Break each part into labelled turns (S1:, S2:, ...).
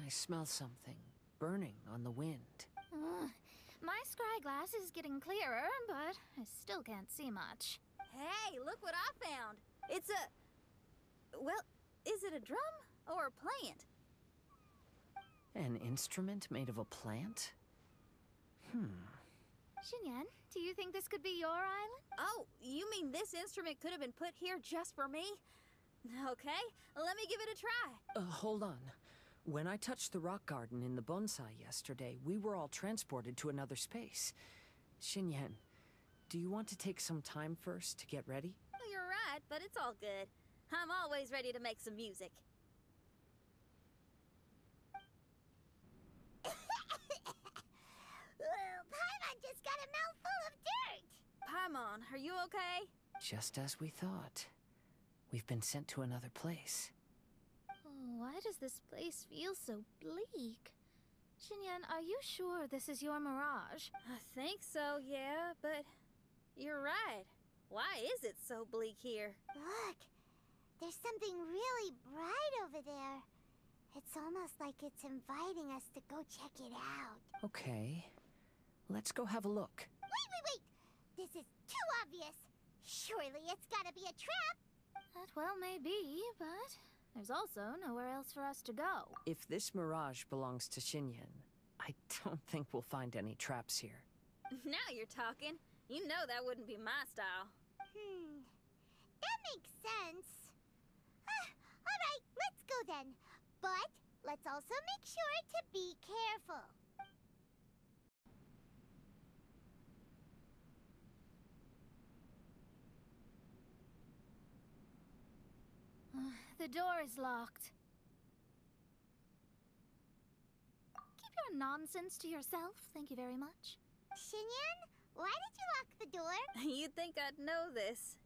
S1: I smell something burning on the wind.
S2: My scry glass is getting clearer, but I still can't see much.
S3: Hey, look what I found. It's a... Well, is it a drum or a plant?
S1: An instrument made of a plant?
S2: Xinyan, do you think this could be your island?
S3: Oh, you mean this instrument could have been put here just for me? Okay, let me give it a try.
S1: Hold on. When I touched the rock garden in the bonsai yesterday, we were all transported to another space. Xinyan, do you want to take some time first to get ready?
S3: Well, you're right, but it's all good. I'm always ready to make some music.
S4: Paimon just got a mouthful of dirt!
S3: Paimon, are you okay?
S1: Just as we thought. We've been sent to another place.
S2: Oh, why does this place feel so bleak? Xinyan, are you sure this is your mirage?
S3: I think so, yeah, but you're right. Why is it so bleak here?
S4: Look, there's something really bright over there. It's almost like it's inviting us to go check it out.
S1: Okay. Let's go have a look.
S4: Wait! This is too obvious. Surely it's gotta be a trap.
S2: That well may be, but there's also nowhere else for us to go.
S1: If this mirage belongs to Xinyan, I don't think we'll find any traps here.
S3: Now you're talking. You know that wouldn't be my style.
S4: That makes sense. Alright, let's go then. But let's also make sure to be careful.
S2: The door is locked. Keep your nonsense to yourself, thank you very much.
S4: Xinyan, why did you lock the door?
S3: You'd think I'd know this.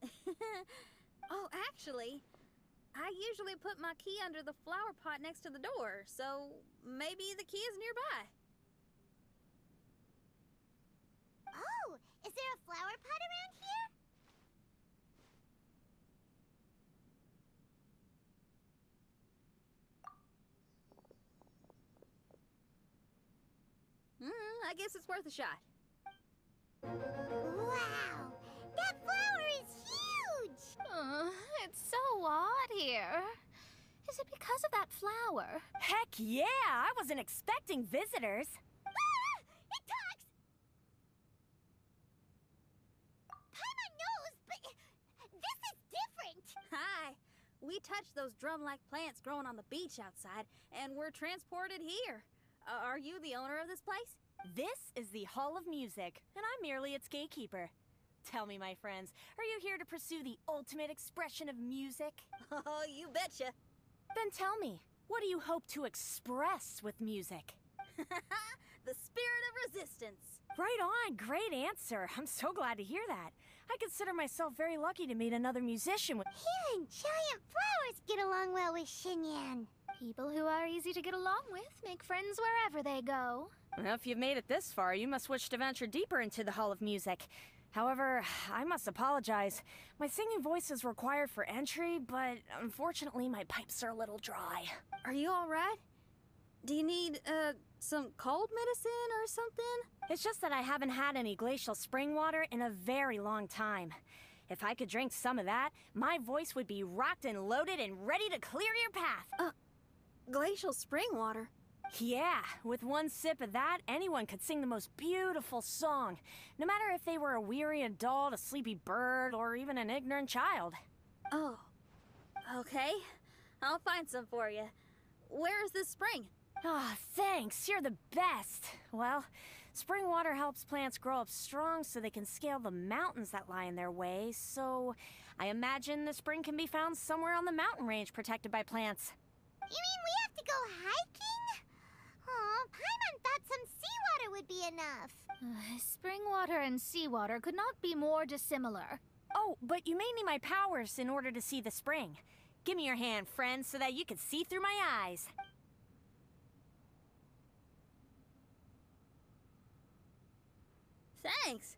S3: Oh, actually, I usually put my key under the flower pot next to the door, so maybe the key is nearby.
S4: Oh, is there a flower pot around here?
S3: I guess it's worth a shot.
S4: Wow, that flower is huge!
S2: It's so odd here. Is it because of that flower?
S5: Heck yeah! I wasn't expecting visitors.
S4: Ah! It talks! Paimon knows, but this is different.
S3: Hi. We touched those drum-like plants growing on the beach outside, and we're transported here. Are you the owner of this place?
S5: This is the Hall of Music, and I'm merely its gatekeeper. Tell me, my friends, are you here to pursue the ultimate expression of music?
S3: Oh, you betcha.
S5: Then tell me, what do you hope to express with music?
S3: The spirit of resistance.
S5: Right on, great answer. I'm so glad to hear that. I consider myself very lucky to meet another musician with—
S4: Even giant flowers get along well with Xinyan.
S2: People who are easy to get along with make friends wherever they go.
S5: Well, if you've made it this far, you must wish to venture deeper into the Hall of Music. However, I must apologize. My singing voice is required for entry, but unfortunately my pipes are a little dry.
S3: Are you all right? Do you need, some cold medicine or something?
S5: It's just that I haven't had any glacial spring water in a very long time. If I could drink some of that, my voice would be rocked and loaded and ready to clear your path.
S3: Glacial spring water?
S5: Yeah, with one sip of that, anyone could sing the most beautiful song, no matter if they were a weary adult, a sleepy bird, or even an ignorant child.
S3: Oh, okay. I'll find some for you. Where is this spring?
S5: Ah, thanks, you're the best. Well, spring water helps plants grow up strong so they can scale the mountains that lie in their way, so I imagine the spring can be found somewhere on the mountain range protected by plants.
S4: You mean we have to go hiking? Oh, Paimon thought some seawater would be enough.
S2: Spring water and seawater could not be more dissimilar.
S5: Oh, but you may need my powers in order to see the spring. Give me your hand, friend, so that you can see through my eyes.
S3: Thanks.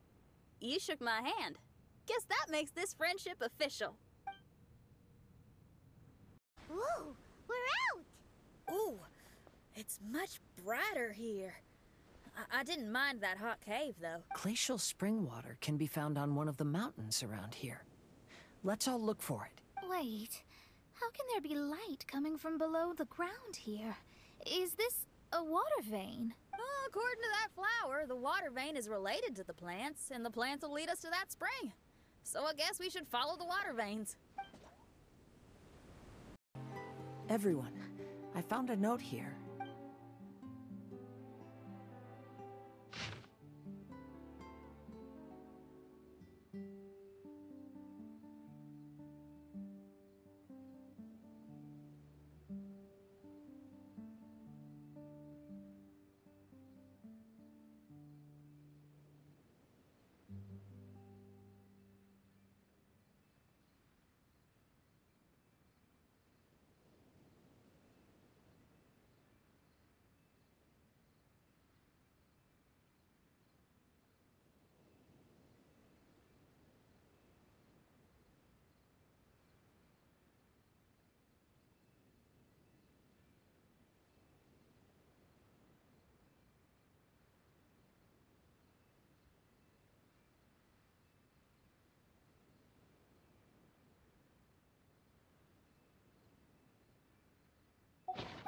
S3: You shook my hand. Guess that makes this friendship official.
S4: Ooh, we're out!
S5: Ooh, it's
S3: It's much brighter here. I didn't mind that hot cave, though.
S1: Glacial spring water can be found on one of the mountains around here. Let's all look for it.
S2: Wait, how can there be light coming from below the ground here? Is this a water vein?
S3: Well, according to that flower, the water vein is related to the plants, and the plants will lead us to that spring. So I guess we should follow the water veins.
S1: Everyone, I found a note here.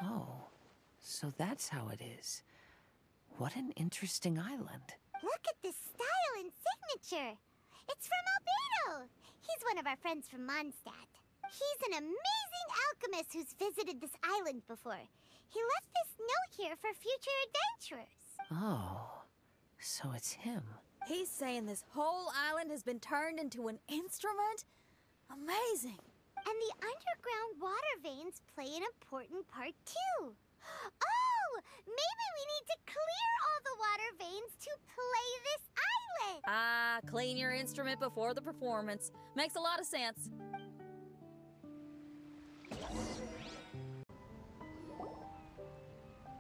S1: Oh, so that's how it is. What an interesting island.
S4: Look at this style and signature. It's from Albedo. He's one of our friends from Mondstadt. He's an amazing alchemist who's visited this island before. He left this note here for future adventurers.
S1: Oh, so it's him.
S3: He's saying this whole island has been turned into an instrument? Amazing.
S4: And the underground water veins play an important part too. Oh, maybe we need to clear all the water veins to play this island.
S3: Ah, clean your instrument before the performance. Makes a lot of sense.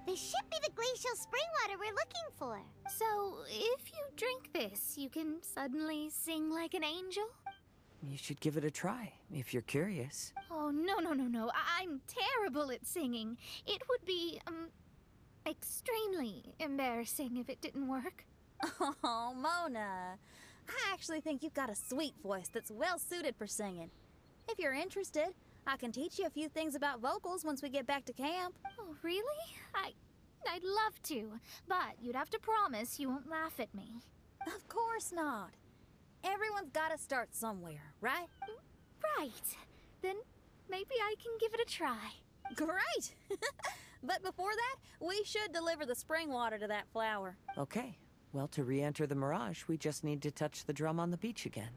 S4: This should be the glacial spring water we're looking for.
S2: So, if you drink this, you can suddenly sing like an angel?
S1: You should give it a try, if you're curious.
S2: Oh, no. I'm terrible at singing. It would be, extremely embarrassing if it didn't work.
S3: Oh, Mona. I actually think you've got a sweet voice that's well suited for singing. If you're interested, I can teach you a few things about vocals once we get back to camp.
S2: Oh, really? I'd love to, but you'd have to promise you won't laugh at me.
S3: Of course not. Everyone's gotta start somewhere, right?
S2: Right. Then maybe I can give it a try.
S3: Great! But before that, we should deliver the spring water to that flower.
S1: Okay, well, to re-enter the Mirage, we just need to touch the drum on the beach again.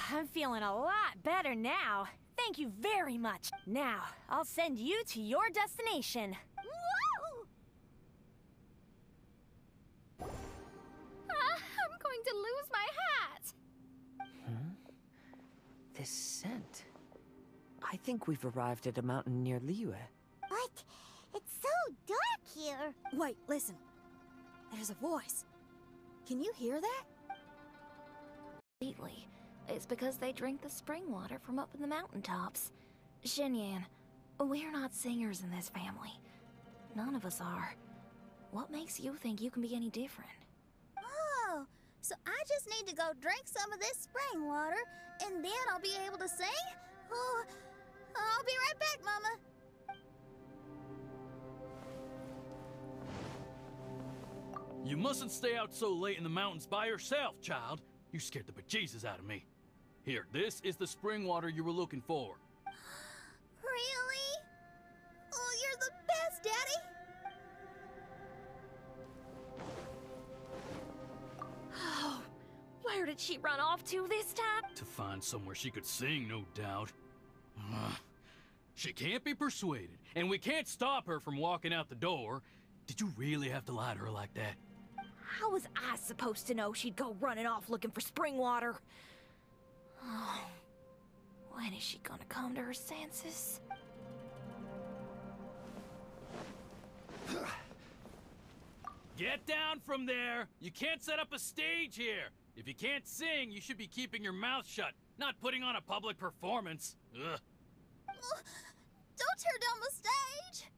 S5: I'm feeling a lot better now. Thank you very much. Now, I'll send you to your destination.
S4: Whoa!
S2: I'm going to lose my hat.
S1: This scent. I think we've arrived at a mountain near Liyue.
S4: But it's so dark here.
S3: Wait, listen. There's a voice. Can you hear that?
S5: Completely. It's because they drink the spring water from up in the mountaintops. Xinyan, we're not singers in this family. None of us are. What makes you think you can be any different?
S3: Oh, so I just need to go drink some of this spring water, and then I'll be able to sing? Oh, I'll be right back, Mama.
S6: You mustn't stay out so late in the mountains by yourself, child. You scared the bejesus out of me. Here, this is the spring water you were looking for.
S3: Really? Oh, you're the best, Daddy.
S5: Oh, where did she run off to this time?
S6: To find somewhere she could sing, no doubt. Ugh. She can't be persuaded, and we can't stop her from walking out the door. Did you really have to lie to her like that?
S5: How was I supposed to know she'd go running off looking for spring water? Oh, when is she gonna come to her senses?
S6: Get down from there! You can't set up a stage here! If you can't sing, you should be keeping your mouth shut, not putting on a public performance. Ugh.
S3: Don't tear down the stage!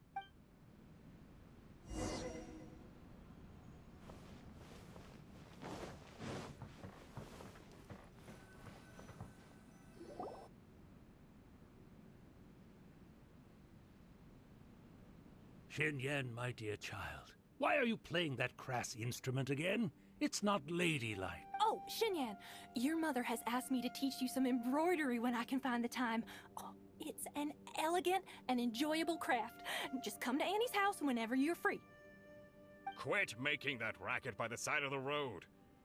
S7: Xinyan, my dear child, why are you playing that crass instrument again? It's not ladylike.
S8: Oh, Xinyan, your mother has asked me to teach you some embroidery when I can find the time. Oh, it's an elegant and enjoyable craft. Just come to Annie's house whenever you're free.
S9: Quit making that racket by the side of the road.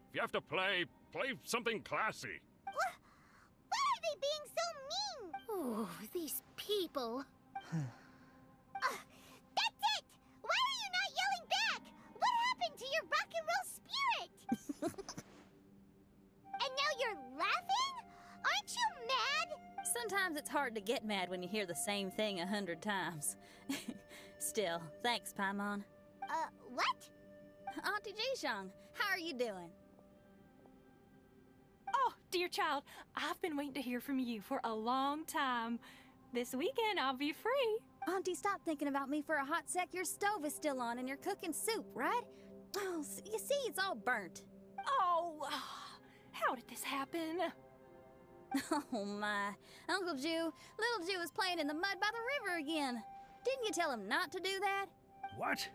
S9: If you have to play, play something classy.
S4: Why are they being so mean?
S2: Oh, these people.
S4: That's it! Why are you not yelling back? What happened to your rock and roll spirit? And now you're laughing? Aren't you mad?
S3: Sometimes it's hard to get mad when you hear the same thing 100 times. Still, thanks, Paimon.
S4: What?
S3: Auntie Jishang, how are you doing?
S8: Oh, dear child, I've been waiting to hear from you for a long time. This weekend, I'll be free.
S3: Auntie, stop thinking about me for a hot sec. Your stove is still on and you're cooking soup, right? Oh, you see, it's all burnt.
S8: Oh, how did this happen?
S3: Oh, my. Uncle Jew, little Jew is playing in the mud by the river again. Didn't you tell him not to do that?
S7: What?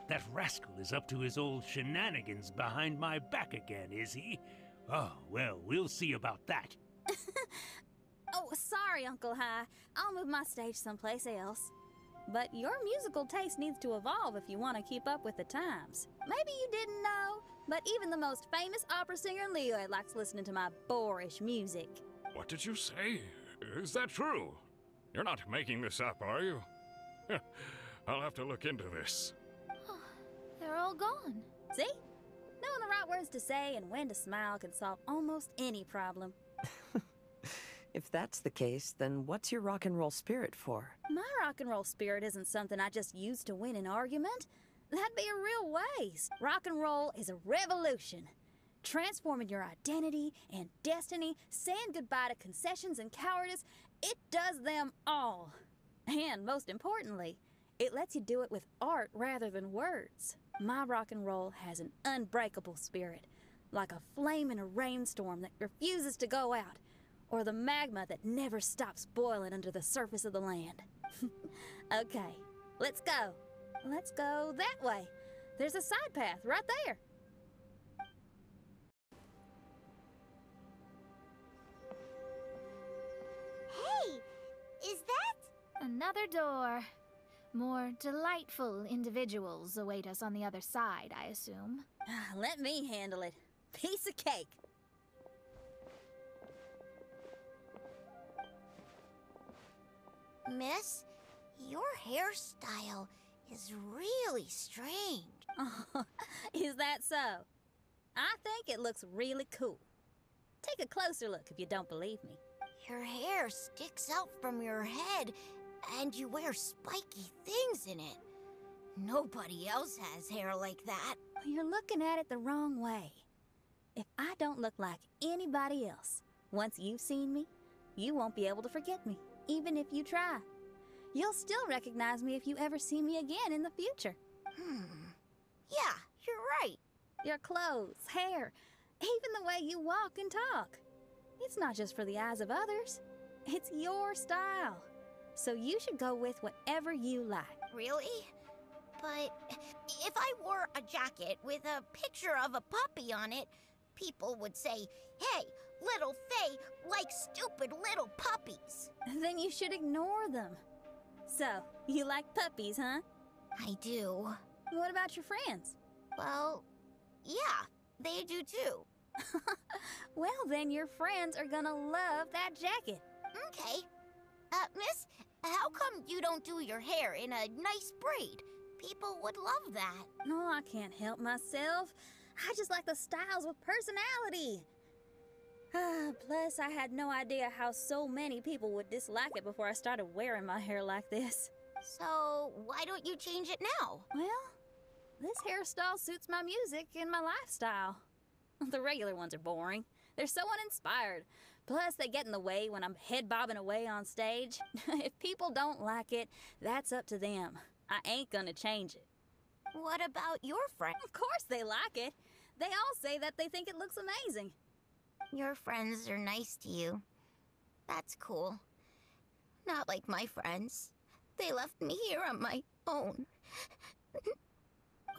S7: That rascal is up to his old shenanigans behind my back again, is he? Oh, well, we'll see about that.
S3: Oh, sorry, Uncle High. I'll move my stage someplace else. But your musical taste needs to evolve if you want to keep up with the times. Maybe you didn't know, but even the most famous opera singer Leo likes listening to my boorish music.
S9: What did you say? Is that true? You're not making this up, are you? I'll have to look into this.
S2: They're all gone.
S3: See? Knowing the right words to say and when to smile can solve almost any problem.
S1: If that's the case, then what's your rock and roll spirit for?
S3: My rock and roll spirit isn't something I just use to win an argument. That'd be a real waste. Rock and roll is a revolution. Transforming your identity and destiny, saying goodbye to concessions and cowardice, it does them all. And most importantly, it lets you do it with art rather than words. My rock and roll has an unbreakable spirit, like a flame in a rainstorm that refuses to go out, or the magma that never stops boiling under the surface of the land. Okay, let's go. Let's go that way. There's a side path right there.
S4: Hey, is that?
S2: Another door. More delightful individuals await us on the other side, I assume.
S3: Let me handle it. Piece of cake.
S4: Miss, your hairstyle is really strange.
S3: Oh, is that so? I think it looks really cool. Take a closer look if you don't believe me.
S4: Your hair sticks out from your head, and you wear spiky things in it. Nobody else has hair like that.
S3: You're looking at it the wrong way. If I don't look like anybody else, once you've seen me, you won't be able to forget me, even if you try. You'll still recognize me if you ever see me again in the future.
S4: Yeah, you're right.
S3: Your clothes, hair, even the way you walk and talk. It's not just for the eyes of others. It's your style. So you should go with whatever you like.
S4: Really? But if I wore a jacket with a picture of a puppy on it, people would say, "Hey, little Faye likes stupid little puppies."
S3: Then you should ignore them. So, you like puppies, huh?
S4: I do.
S3: What about your friends?
S4: Well, yeah, they do too.
S3: Well, then your friends are gonna love that jacket.
S4: Okay. Miss, how come you don't do your hair in a nice braid? People would love that.
S3: No, I can't help myself. I just like the styles with personality. Plus, I had no idea how so many people would dislike it before I started wearing my hair like this.
S4: So, why don't you change it now?
S3: Well, This hairstyle suits my music and my lifestyle. The regular ones are boring. They're so uninspired. Plus, they get in the way when I'm head bobbing away on stage. If people don't like it, that's up to them. I ain't gonna change it.
S4: What about your friends?
S3: Of course they like it. They all say that they think it looks amazing.
S4: Your friends are nice to you. That's cool. Not like my friends. They left me here on my own.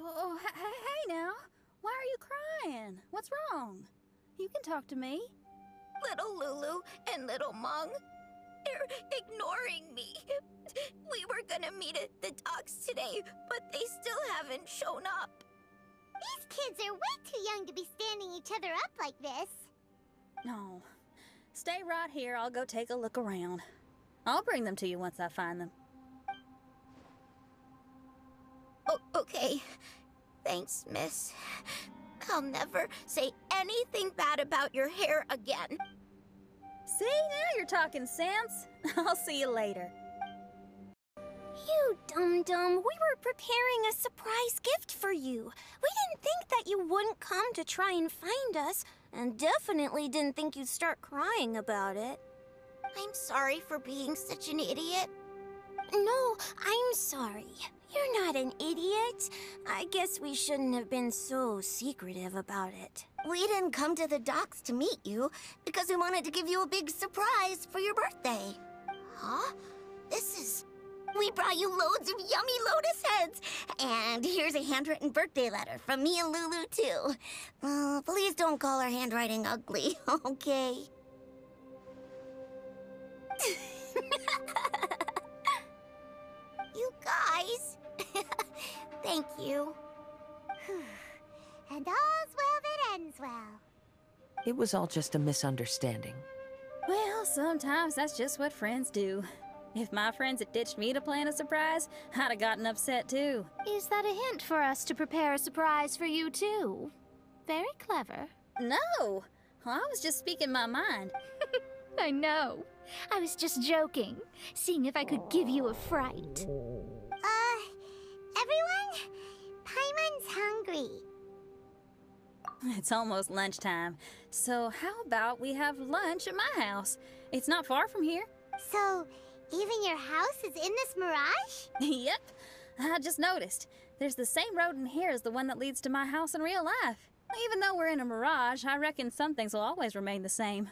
S3: Oh, hey now. Why are you crying? What's wrong? You can talk to me.
S4: Little Lulu and little Mung, they're ignoring me. We were gonna meet at the docks today, but they still haven't shown up. These kids are way too young to be standing each other up like this.
S3: No. Stay right here. I'll go take a look around. I'll bring them to you once I find them.
S4: Oh, okay. Thanks, miss. I'll never say anything bad about your hair again.
S3: See, now you're talking sense. I'll see you later.
S10: You dum-dum, we were preparing a surprise gift for you. We didn't think that you wouldn't come to try and find us, and definitely didn't think you'd start crying about it.
S4: I'm sorry for being such an idiot.
S10: No, I'm sorry. You're not an idiot. I guess we shouldn't have been so secretive about it.
S4: We didn't come to the docks to meet you because we wanted to give you a big surprise for your birthday. Huh? We brought you loads of yummy lotus heads. And here's a handwritten birthday letter from me and Lulu, too. Please don't call our handwriting ugly, okay? You guys. Thank you. And all's well that ends well.
S1: It was all just a misunderstanding.
S3: Well, sometimes that's just what friends do. If my friends had ditched me to plan a surprise, I'd have gotten upset too.
S2: Is that a hint for us to prepare a surprise for you, too? Very clever.
S3: No! I was just speaking my mind.
S2: I know. I was just joking, seeing if I could give you a fright.
S4: Everyone? Paimon's hungry.
S3: It's almost lunchtime, so how about we have lunch at my house? It's not far from here.
S4: So, even your house is in this mirage?
S3: Yep. I just noticed. There's the same road in here as the one that leads to my house in real life. Even though we're in a mirage, I reckon some things will always remain the same.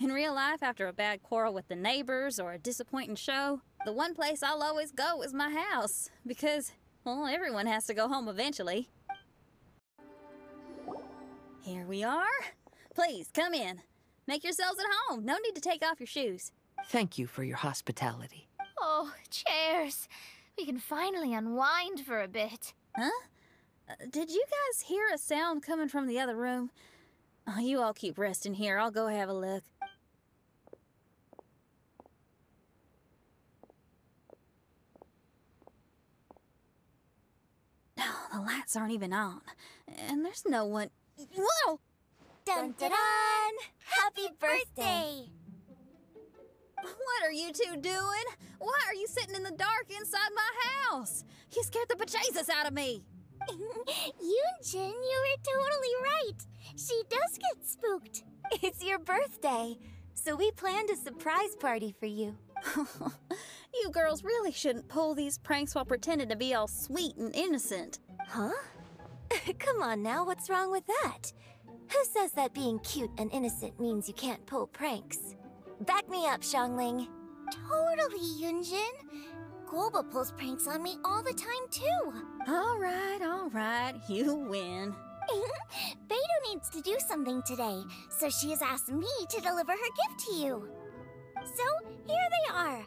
S3: In real life, after a bad quarrel with the neighbors or a disappointing show, the one place I'll always go is my house. Because, well, everyone has to go home eventually. Here we are. Please, come in. Make yourselves at home. No need to take off your shoes.
S1: Thank you for your hospitality.
S2: Oh, chairs. We can finally unwind for a bit.
S3: Huh? Did you guys hear a sound coming from the other room? Oh, you all keep resting here. I'll go have a look. Oh, the lights aren't even on. And there's no one... Whoa!
S10: Dun dun dun! Happy birthday!
S3: What are you two doing? Why are you sitting in the dark inside my house? You scared the bejesus out of me.
S10: Yunjin, you were totally right. She does get spooked. It's your birthday, so we planned a surprise party for you.
S3: You girls really shouldn't pull these pranks while pretending to be all sweet and innocent.
S10: Huh? Come on now, what's wrong with that? Who says that being cute and innocent means you can't pull pranks? Back me up, Xiangling.
S4: Totally, Yunjin. Guoba pulls pranks on me all the time, too.
S3: All right, you win.
S4: Beidou needs to do something today, so she has asked me to deliver her gift to you. So, here they are.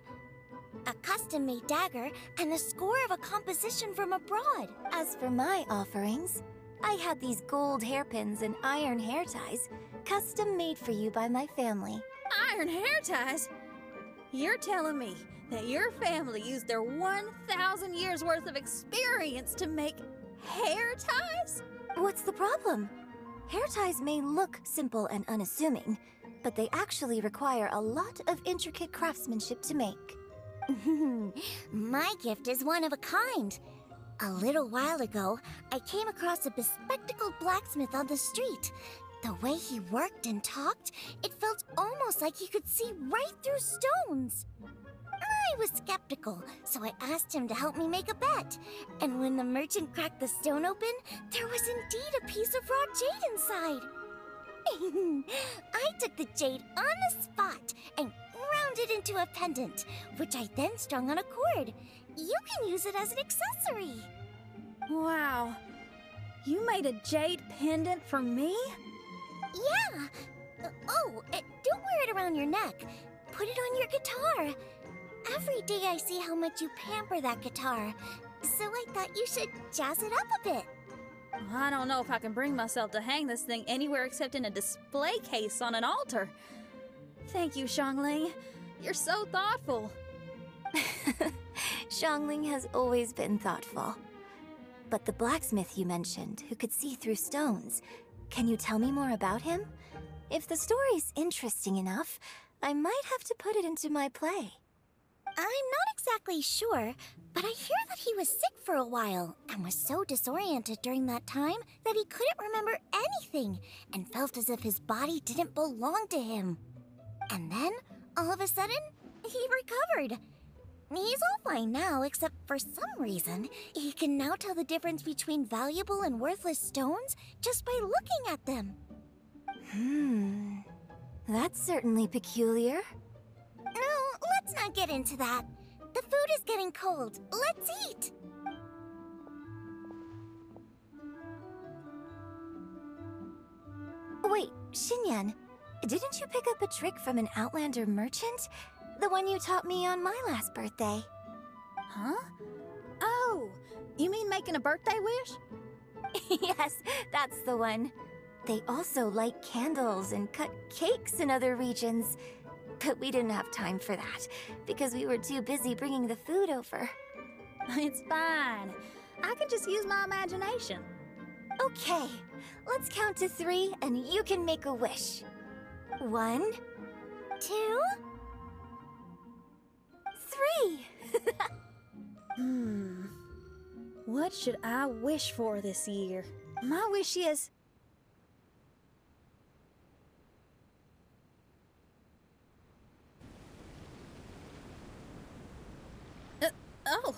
S4: A custom-made dagger and the score of a composition from abroad.
S10: As for my offerings, I had these gold hairpins and iron hair ties, custom made for you by my family.
S3: Iron hair ties? You're telling me that your family used their 1,000 years worth of experience to make hair ties?
S10: What's the problem? Hair ties may look simple and unassuming, but they actually require a lot of intricate craftsmanship to make.
S4: My gift is one of a kind.
S10: A little while ago, I came across a bespectacled blacksmith on the street. The way he worked and talked, it felt almost like he could see right through stones. I was skeptical, so I asked him to help me make a bet. And when the merchant cracked the stone open, there was indeed a piece of raw jade inside. I took the jade on the spot and ground it into a pendant, which I then strung on a cord. You can use it as an accessory.
S3: Wow. You made a jade pendant for me?
S10: Yeah. Don't wear it around your neck. Put it on your guitar. Every day I see how much you pamper that guitar, so I thought you should jazz it up a bit.
S3: I don't know if I can bring myself to hang this thing anywhere except in a display case on an altar. Thank you, Xiangling. You're so thoughtful.
S10: Xiangling has always been thoughtful. But the blacksmith you mentioned, who could see through stones, can you tell me more about him? If the story's interesting enough, I might have to put it into my play. I'm not exactly sure, but I hear that he was sick for a while and was so disoriented during that time that he couldn't remember anything and felt as if his body didn't belong to him. And then, all of a sudden, he recovered. He's all fine now, except for some reason, he can now tell the difference between valuable and worthless stones just by looking at them. That's certainly peculiar. No, let's not get into that. The food is getting cold. Let's eat! Wait, Xinyan, didn't you pick up a trick from an Outlander merchant? The one you taught me on my last birthday.
S3: Huh? Oh, you mean making a birthday wish?
S10: Yes, that's the one. They also light candles and cut cakes in other regions. But we didn't have time for that, because we were too busy bringing the food over.
S3: It's fine. I can just use my imagination.
S10: Okay, let's count to 3 and you can make a wish. 1, 2, 3.
S3: What should I wish for this year? My wish is... Oh,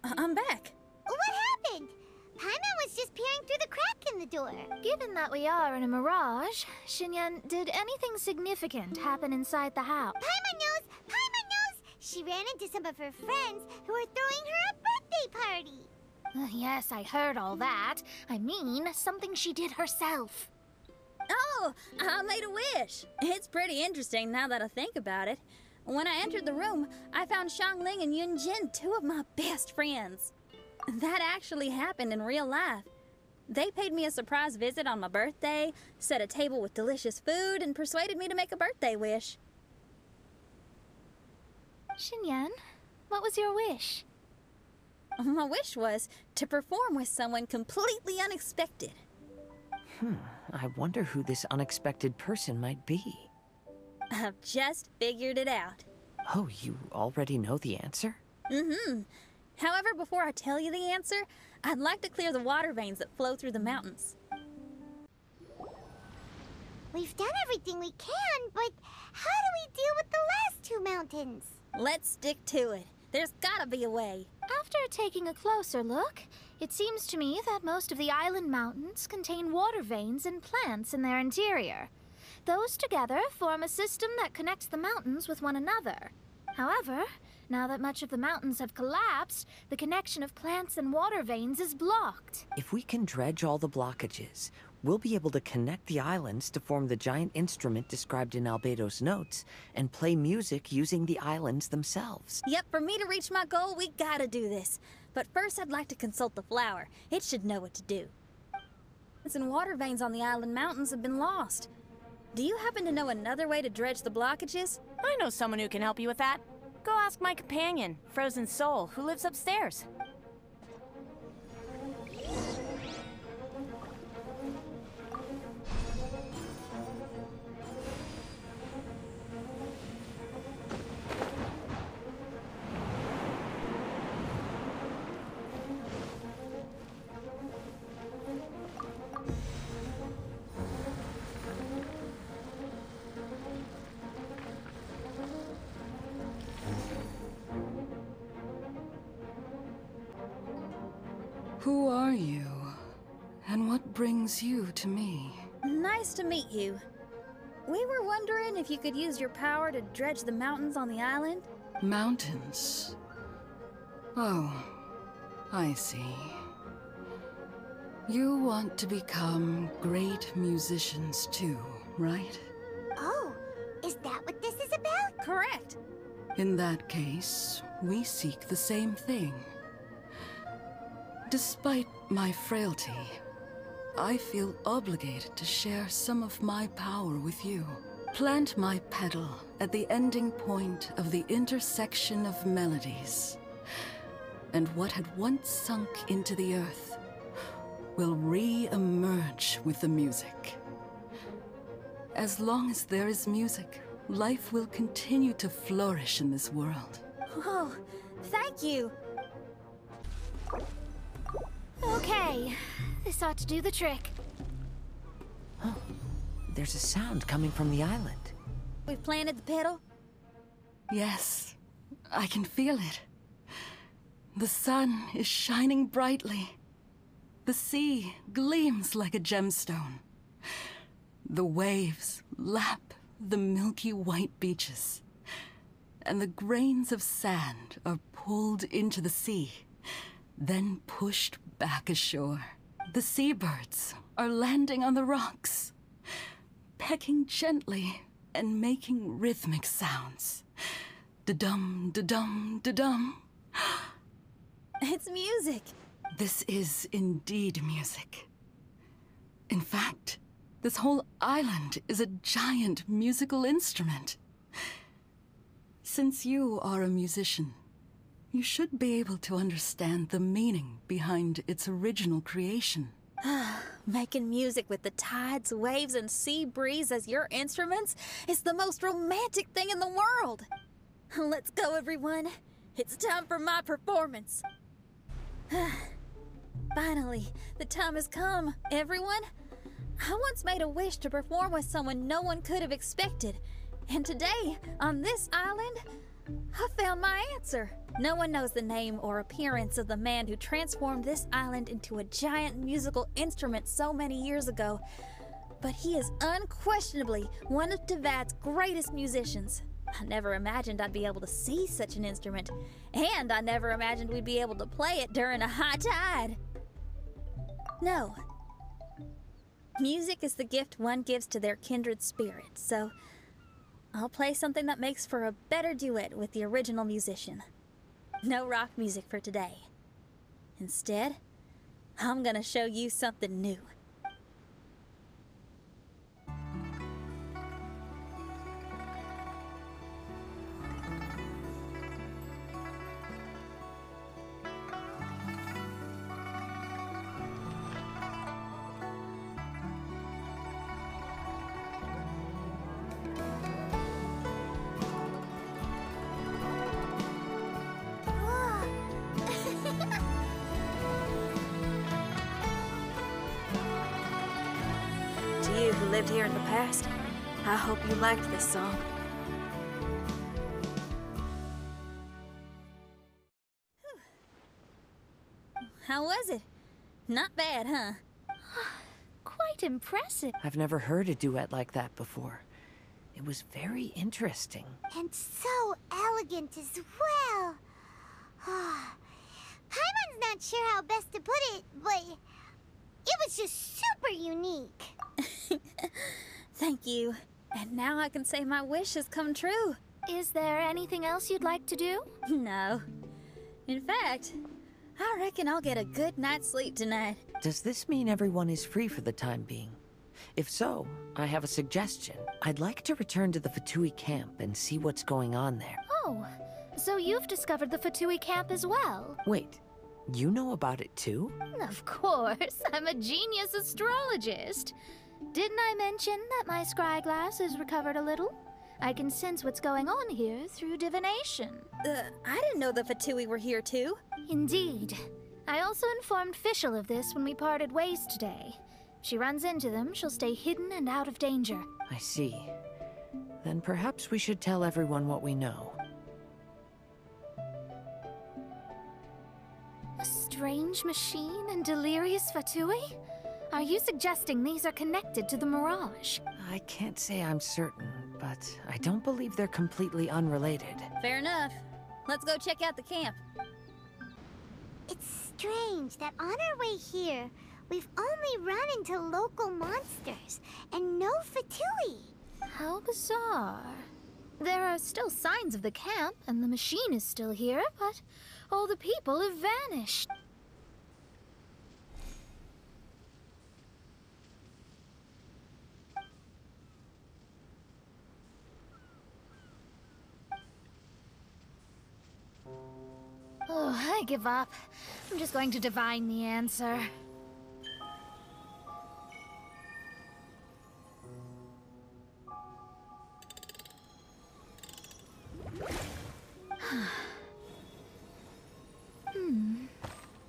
S3: I'm back.
S4: What happened? Paimon was just peering through the crack in the door.
S2: Given that we are in a mirage, Xinyan, did anything significant happen inside the house?
S4: Paimon knows! Paimon knows! She ran into some of her friends who were throwing her a birthday party.
S2: Yes, I heard all that. I mean, something she did herself.
S3: Oh, I made a wish. It's pretty interesting now that I think about it. When I entered the room, I found Xiangling and Yunjin, 2 of my best friends. That actually happened in real life. They paid me a surprise visit on my birthday, set a table with delicious food, and persuaded me to make a birthday wish.
S2: Xinyan, what was your wish?
S3: My wish was to perform with someone completely unexpected.
S1: I wonder who this unexpected person might be.
S3: I've just figured it out.
S1: Oh, you already know the answer?
S3: However, before I tell you the answer, I'd like to clear the water veins that flow through the mountains.
S4: We've done everything we can, but how do we deal with the last 2 mountains?
S3: Let's stick to it. There's gotta be a way.
S2: After taking a closer look, it seems to me that most of the island mountains contain water veins and plants in their interior. Those together form a system that connects the mountains with one another. However, now that much of the mountains have collapsed, the connection of plants and water veins is blocked.
S1: If we can dredge all the blockages, we'll be able to connect the islands to form the giant instrument described in Albedo's notes and play music using the islands themselves.
S3: Yep, for me to reach my goal, we gotta do this. But first, I'd like to consult the flower. It should know what to do. And water veins on the island mountains have been lost. Do you happen to know another way to dredge the blockages?
S5: I know someone who can help you with that. Go ask my companion, Frozen Soul, who lives upstairs.
S11: Who are you? And what brings you to me?
S3: Nice to meet you. We were wondering if you could use your power to dredge the mountains on the island.
S11: Mountains? Oh, I see. You want to become great musicians too, right?
S4: Oh, is that what this is about?
S3: Correct.
S11: In that case, we seek the same thing. Despite my frailty, I feel obligated to share some of my power with you. Plant my petal at the ending point of the intersection of melodies, and what had once sunk into the earth will re-emerge with the music. As long as there is music, life will continue to flourish in this world.
S3: Oh, thank you.
S2: Okay, this ought to do the trick.
S1: Oh, there's a sound coming from the island.
S3: We've planted the petal?
S11: Yes, I can feel it. The sun is shining brightly. The sea gleams like a gemstone. The waves lap the milky white beaches, and the grains of sand are pulled into the sea, then pushed back ashore. The seabirds are landing on the rocks, pecking gently and making rhythmic sounds. Da-dum, da-dum, da-dum.
S3: It's music.
S11: This is indeed music. In fact, this whole island is a giant musical instrument. Since you are a musician, you should be able to understand the meaning behind its original creation.
S3: Making music with the tides, waves, and sea breeze as your instruments is the most romantic thing in the world. Let's go, everyone. It's time for my performance. Finally, the time has come, everyone. I once made a wish to perform with someone no one could have expected. And today, on this island, I found my answer. No one knows the name or appearance of the man who transformed this island into a giant musical instrument so many years ago. But he is unquestionably one of Tevad's greatest musicians. I never imagined I'd be able to see such an instrument. And I never imagined we'd be able to play it during a high tide. No. Music is the gift one gives to their kindred spirit, so I'll play something that makes for a better duet with the original musician. No rock music for today. Instead, I'm gonna show you something new. To you who lived here in the past, I hope you liked this song. How was it? Not bad, huh?
S2: Quite impressive.
S1: I've never heard a duet like that before. It was very interesting.
S4: And so elegant as well. Paimon's not sure how best to put it, but it was just super unique.
S3: Thank you. And now I can say my wish has come true.
S2: Is there anything else you'd like to do?
S3: No. In fact, I reckon I'll get a good night's sleep tonight.
S1: Does this mean everyone is free for the time being? If so, I have a suggestion. I'd like to return to the Fatui camp and see what's going on there.
S2: Oh, so you've discovered the Fatui camp as well?
S1: Wait, you know about it too?
S2: Of course, I'm a genius astrologist. Didn't I mention that my scry glass has recovered a little? I can sense what's going on here through divination.
S3: I didn't know the Fatui were here too.
S2: Indeed. I also informed Fischl of this when we parted ways today. If she runs into them, she'll stay hidden and out of danger.
S1: I see. Then perhaps we should tell everyone what we know.
S2: A strange machine and delirious Fatui? Are you suggesting these are connected to the Mirage?
S1: I can't say I'm certain, but I don't believe they're completely unrelated.
S3: Fair enough. Let's go check out the camp.
S4: It's strange that on our way here, we've only run into local monsters and no Fatui.
S2: How bizarre. There are still signs of the camp, and the machine is still here, but all the people have vanished. Oh, I give up. I'm just going to divine the answer.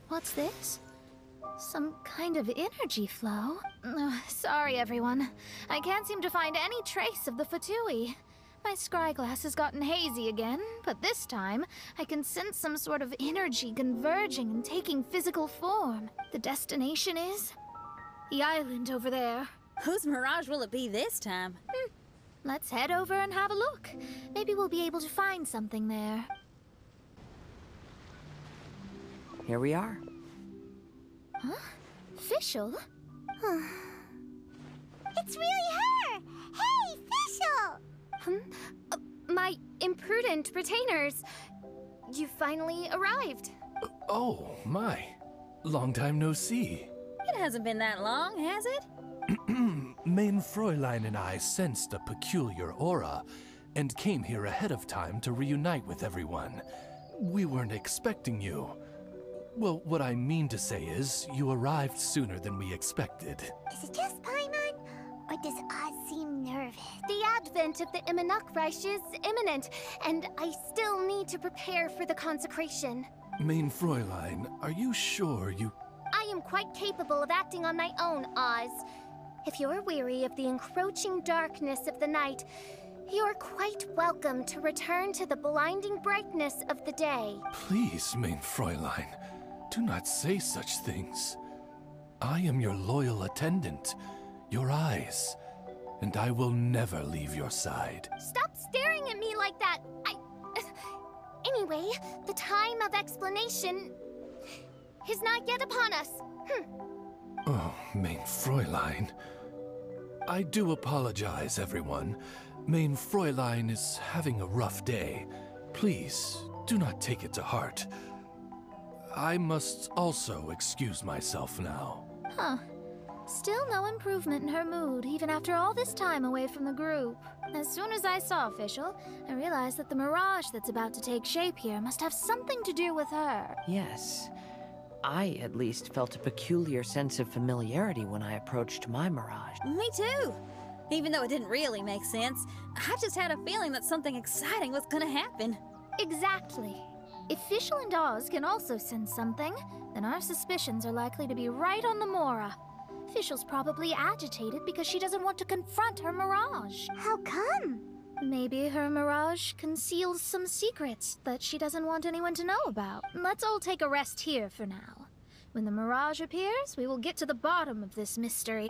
S2: What's this? Some kind of energy flow? Sorry, everyone. I can't seem to find any trace of the Fatui. My scryglass has gotten hazy again, but this time I can sense some sort of energy converging and taking physical form. The destination is the island over there.
S3: Whose mirage will it be this time?
S2: Let's head over and have a look. Maybe we'll be able to find something there.
S1: Here we are.
S2: Huh? Fischl?
S4: It's really her! Hey, Fischl!
S10: My imprudent retainers. You finally arrived.
S12: Oh, my. Long time no see.
S3: It hasn't been that long, has it?
S12: Main Fräulein and I sensed a peculiar aura and came here ahead of time to reunite with everyone. We weren't expecting you. Well, what I mean to say is, you arrived sooner than we expected.
S4: Is it just Paimon? Or does Oz seem nervous?
S10: The advent of the Immunukreich is imminent, and I still need to prepare for the consecration.
S12: Main Fräulein, are you sure you...
S10: I am quite capable of acting on my own, Oz. If you're weary of the encroaching darkness of the night, you're quite welcome to return to the blinding brightness of the day.
S12: Please, Main Fräulein, do not say such things. I am your loyal attendant, your eyes, and I will never leave your side.
S10: Stop staring at me like that! Anyway, the time of explanation is not yet upon us.
S12: Oh, Main Fräulein. I do apologize, everyone. Main Fräulein is having a rough day. Please, do not take it to heart. I must also excuse myself now.
S2: Huh. Still no improvement in her mood, even after all this time away from the group. As soon as I saw Fischl, I realized that the mirage that's about to take shape here must have something to do with her.
S1: Yes. I, at least, felt a peculiar sense of familiarity when I approached my mirage.
S3: Me too. Even though it didn't really make sense, I just had a feeling that something exciting was gonna happen.
S2: Exactly. If Fischl and Oz can also sense something, then our suspicions are likely to be right on the Mora. Fischl's probably agitated because she doesn't want to confront her mirage.
S4: How come?
S2: Maybe her mirage conceals some secrets that she doesn't want anyone to know about. Let's all take a rest here for now. When the mirage appears, we will get to the bottom of this mystery.